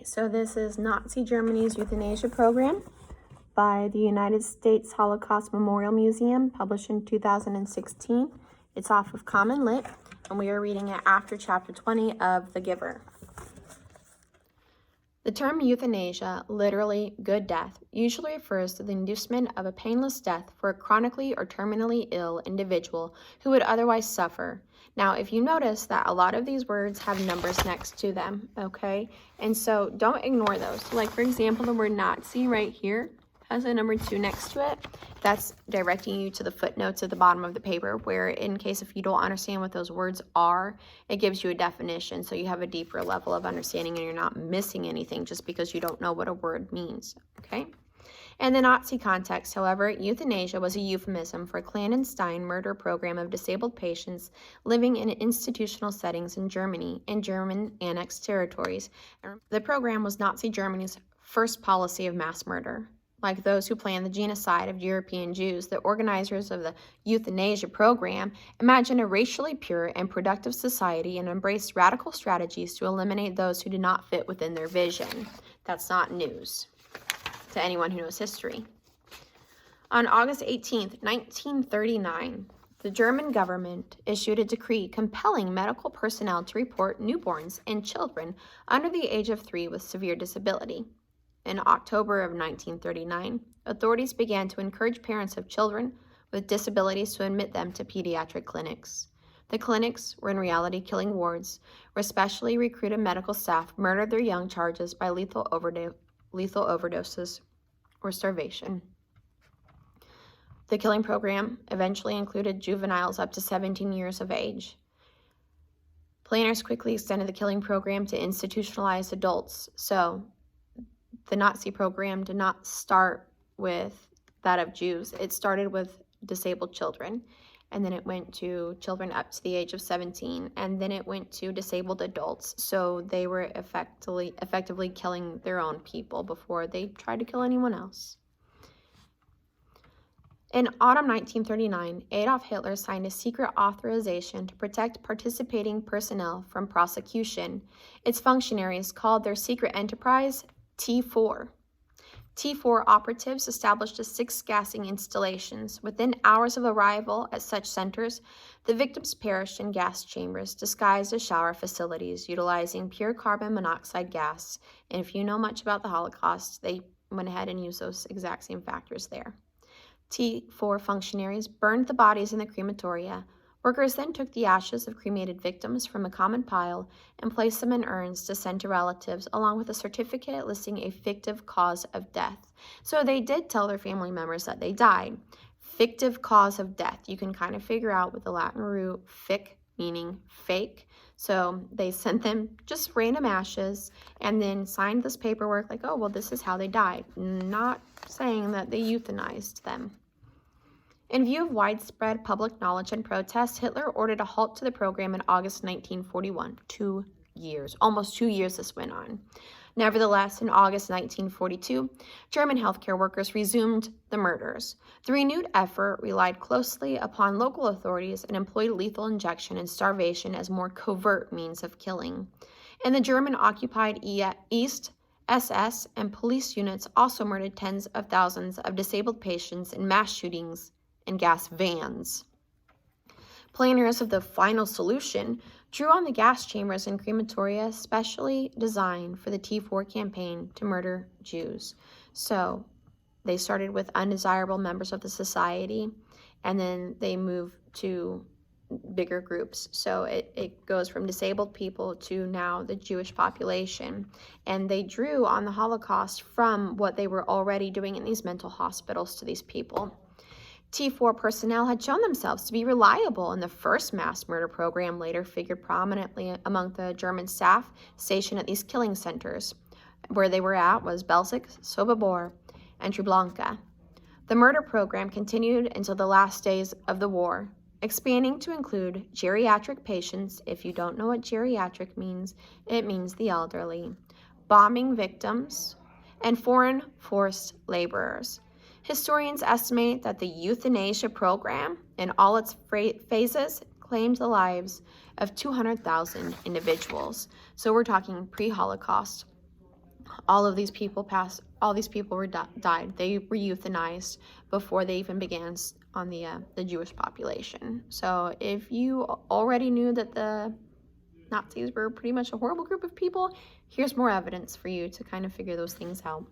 So this is Nazi Germany's euthanasia program by the United States Holocaust Memorial Museum, published in 2016. It's off of Common Lit, and we are reading it after chapter 20 of The Giver. The term euthanasia, literally good death, usually refers to the inducement of a painless death for a chronically or terminally ill individual who would otherwise suffer. Now, if you notice that a lot of these words have numbers next to them, okay? And so don't ignore those. Like, for example, the word Nazi right here has a number 2 next to it. That's directing you to the footnotes at the bottom of the paper, where in case if you don't understand what those words are, it gives you a definition so you have a deeper level of understanding and you're not missing anything just because you don't know what a word means, okay? In the Nazi context, however, euthanasia was a euphemism for a clandestine murder program of disabled patients living in institutional settings in Germany and German annexed territories. The program was Nazi Germany's first policy of mass murder. Like those who planned the genocide of European Jews, the organizers of the euthanasia program imagined a racially pure and productive society and embraced radical strategies to eliminate those who did not fit within their vision. That's not news to anyone who knows history. On August 18, 1939, the German government issued a decree compelling medical personnel to report newborns and children under the age of 3 with severe disability. In October of 1939, authorities began to encourage parents of children with disabilities to admit them to pediatric clinics. The clinics were in reality killing wards, where specially recruited medical staff murdered their young charges by lethal overdoses or starvation. The killing program eventually included juveniles up to 17 years of age. Planners quickly extended the killing program to institutionalized adults, so the Nazi program did not start with that of Jews. It started with disabled children, and then it went to children up to the age of 17, and then it went to disabled adults. So they were effectively killing their own people before they tried to kill anyone else. In autumn 1939, Adolf Hitler signed a secret authorization to protect participating personnel from prosecution. Its functionaries called their secret enterprise T4. T4 operatives established 6 gassing installations. Within hours of arrival at such centers, the victims perished in gas chambers disguised as shower facilities, utilizing pure carbon monoxide gas. And if you know much about the Holocaust, they went ahead and used those exact same factors there. T4 functionaries burned the bodies in the crematoria. Workers then took the ashes of cremated victims from a common pile and placed them in urns to send to relatives, along with a certificate listing a fictive cause of death. So they did tell their family members that they died. Fictive cause of death. You can kind of figure out with the Latin root fic, meaning fake. So they sent them just random ashes and then signed this paperwork like, oh, well, this is how they died. Not saying that they euthanized them. In view of widespread public knowledge and protest, Hitler ordered a halt to the program in August 1941. 2 years, almost 2 years this went on. Nevertheless, in August 1942, German healthcare workers resumed the murders. The renewed effort relied closely upon local authorities and employed lethal injection and starvation as more covert means of killing. And the German-occupied East SS and police units also murdered tens of thousands of disabled patients in mass shootings and gas vans. Planners of the final solution drew on the gas chambers and crematoria specially designed for the T4 campaign to murder Jews. So they started with undesirable members of the society, and then they moved to bigger groups. So it goes from disabled people to now the Jewish population. And they drew on the Holocaust from what they were already doing in these mental hospitals to these people. T4 personnel had shown themselves to be reliable, and the first mass murder program later figured prominently among the German staff stationed at these killing centers. Where they were at was Belzec, Sobibor, and Treblinka. The murder program continued until the last days of the war, expanding to include geriatric patients. If you don't know what geriatric means, it means the elderly, bombing victims, and foreign forced laborers. Historians estimate that the euthanasia program, in all its phases, claimed the lives of 200,000 individuals. So we're talking pre-Holocaust. all these people were died. They were euthanized before they even began on the Jewish population. So if you already knew that the Nazis were pretty much a horrible group of people, here's more evidence for you to kind of figure those things out.